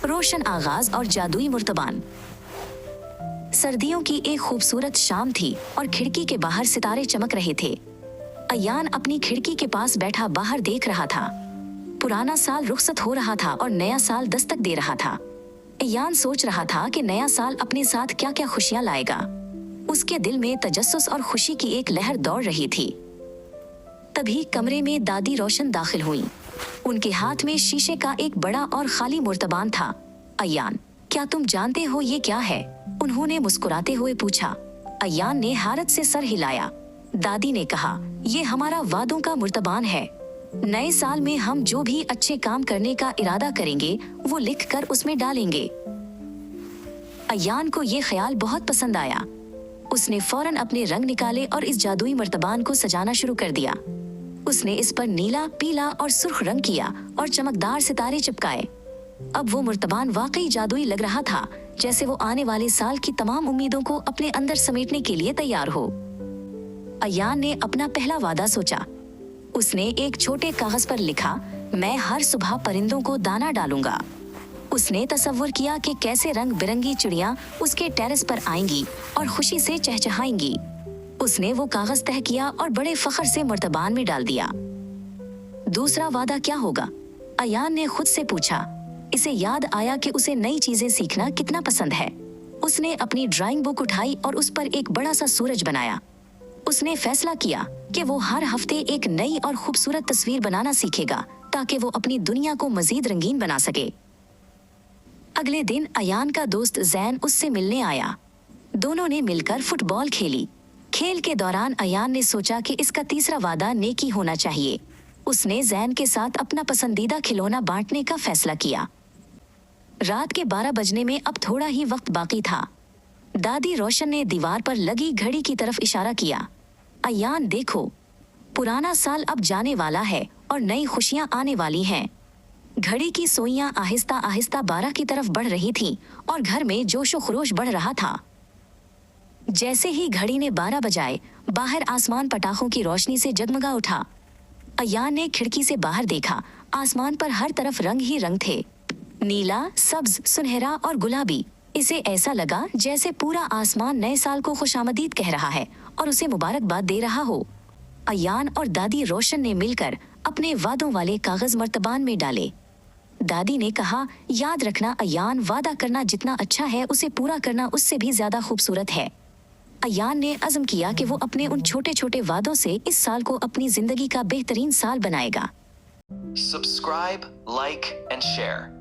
रोशन आगाज और जादुई मुर्तबान। सर्दियों की एक खूबसूरत शाम थी और खिड़की के बाहर सितारे चमक रहे थे। अयान अपनी खिड़की के पास बैठा बाहर देख रहा था। पुराना साल रुखसत हो रहा था और नया साल दस्तक दे रहा था। अयान सोच रहा था कि नया साल अपने साथ क्या क्या खुशियां लाएगा। उसके दिल में तजस्सुस और खुशी की एक लहर दौड़ रही थी। तभी कमरे में दादी रोशन दाखिल हुई। उनके हाथ में शीशे का एक बड़ा और खाली मुर्तबान था। अयान, क्या तुम जानते हो ये क्या है? उन्होंने मुस्कुराते हुए पूछा। अयान ने हैरत से सर हिलाया। दादी ने कहा, ये हमारा वादों का मुर्तबान है। नए साल में हम जो भी अच्छे काम करने का इरादा करेंगे वो लिखकर उसमें डालेंगे। अयान को ये ख्याल बहुत पसंद आया। उसने फौरन अपने रंग निकाले और इस जादुई मुर्तबान को सजाना शुरू कर दिया। उसने इस पर नीला, पीला और सुर्ख रंग किया और चमकदार सितारे चिपकाए। अब वो मुर्तबान वाकई जादुई लग रहा था, जैसे वो आने वाले साल की तमाम उम्मीदों को अपने अंदर समेटने के लिए तैयार हो। अयान ने अपना पहला वादा सोचा। उसने एक छोटे कागज पर लिखा, मैं हर सुबह परिंदों को दाना डालूंगा। उसने तसव्वुर किया कि कैसे रंग बिरंगी चिड़ियां उसके टेरेस पर आएंगी और खुशी से चहचहाएंगी। उसने वो कागज तह किया और बड़े फख्र से मुर्तबान में डाल दिया। दूसरा वादा क्या होगा? अयान ने खुद से पूछा। इसे याद आया कि उसे नई चीजें सीखना कितना पसंद है। उसने अपनी ड्राइंग बुक उठाई और उस पर एक बड़ा सा सूरज बनाया। उसने फैसला किया कि वो हर हफ्ते एक नई और खूबसूरत तस्वीर बनाना सीखेगा ताकि वो अपनी दुनिया को मजीद रंगीन बना सके। अगले दिन अयान का दोस्त जैन उससे मिलने आया। दोनों ने मिलकर फुटबॉल खेली। खेल के दौरान अयान ने सोचा कि इसका तीसरा वादा नेकी होना चाहिए। उसने जैन के साथ अपना पसंदीदा खिलौना बांटने का फैसला किया। रात के 12 बजने में अब थोड़ा ही वक्त बाकी था। दादी रोशन ने दीवार पर लगी घड़ी की तरफ इशारा किया। अयान, देखो, पुराना साल अब जाने वाला है और नई खुशियां आने वाली हैं। घड़ी की सुइयां आहिस्ता आहिस्ता 12 की तरफ बढ़ रही थीं और घर में जोशो खरोश बढ़ रहा था। जैसे ही घड़ी ने 12 बजाए, बाहर आसमान पटाखों की रोशनी से जगमगा उठा। अयान ने खिड़की से बाहर देखा। आसमान पर हर तरफ रंग ही रंग थे, नीला, सब्ज, सुनहरा और गुलाबी। इसे ऐसा लगा जैसे पूरा आसमान नए साल को खुशामदीद कह रहा है और उसे मुबारकबाद दे रहा हो। अयान और दादी रोशन ने मिलकर अपने वादों वाले कागज मर्तबान में डाले। दादी ने कहा, याद रखना अयान, वादा करना जितना अच्छा है उसे पूरा करना उससे भी ज्यादा खूबसूरत है। अयान ने अज़्म किया कि वो अपने उन छोटे छोटे वादों से इस साल को अपनी जिंदगी का बेहतरीन साल बनाएगा। Subscribe, like and share.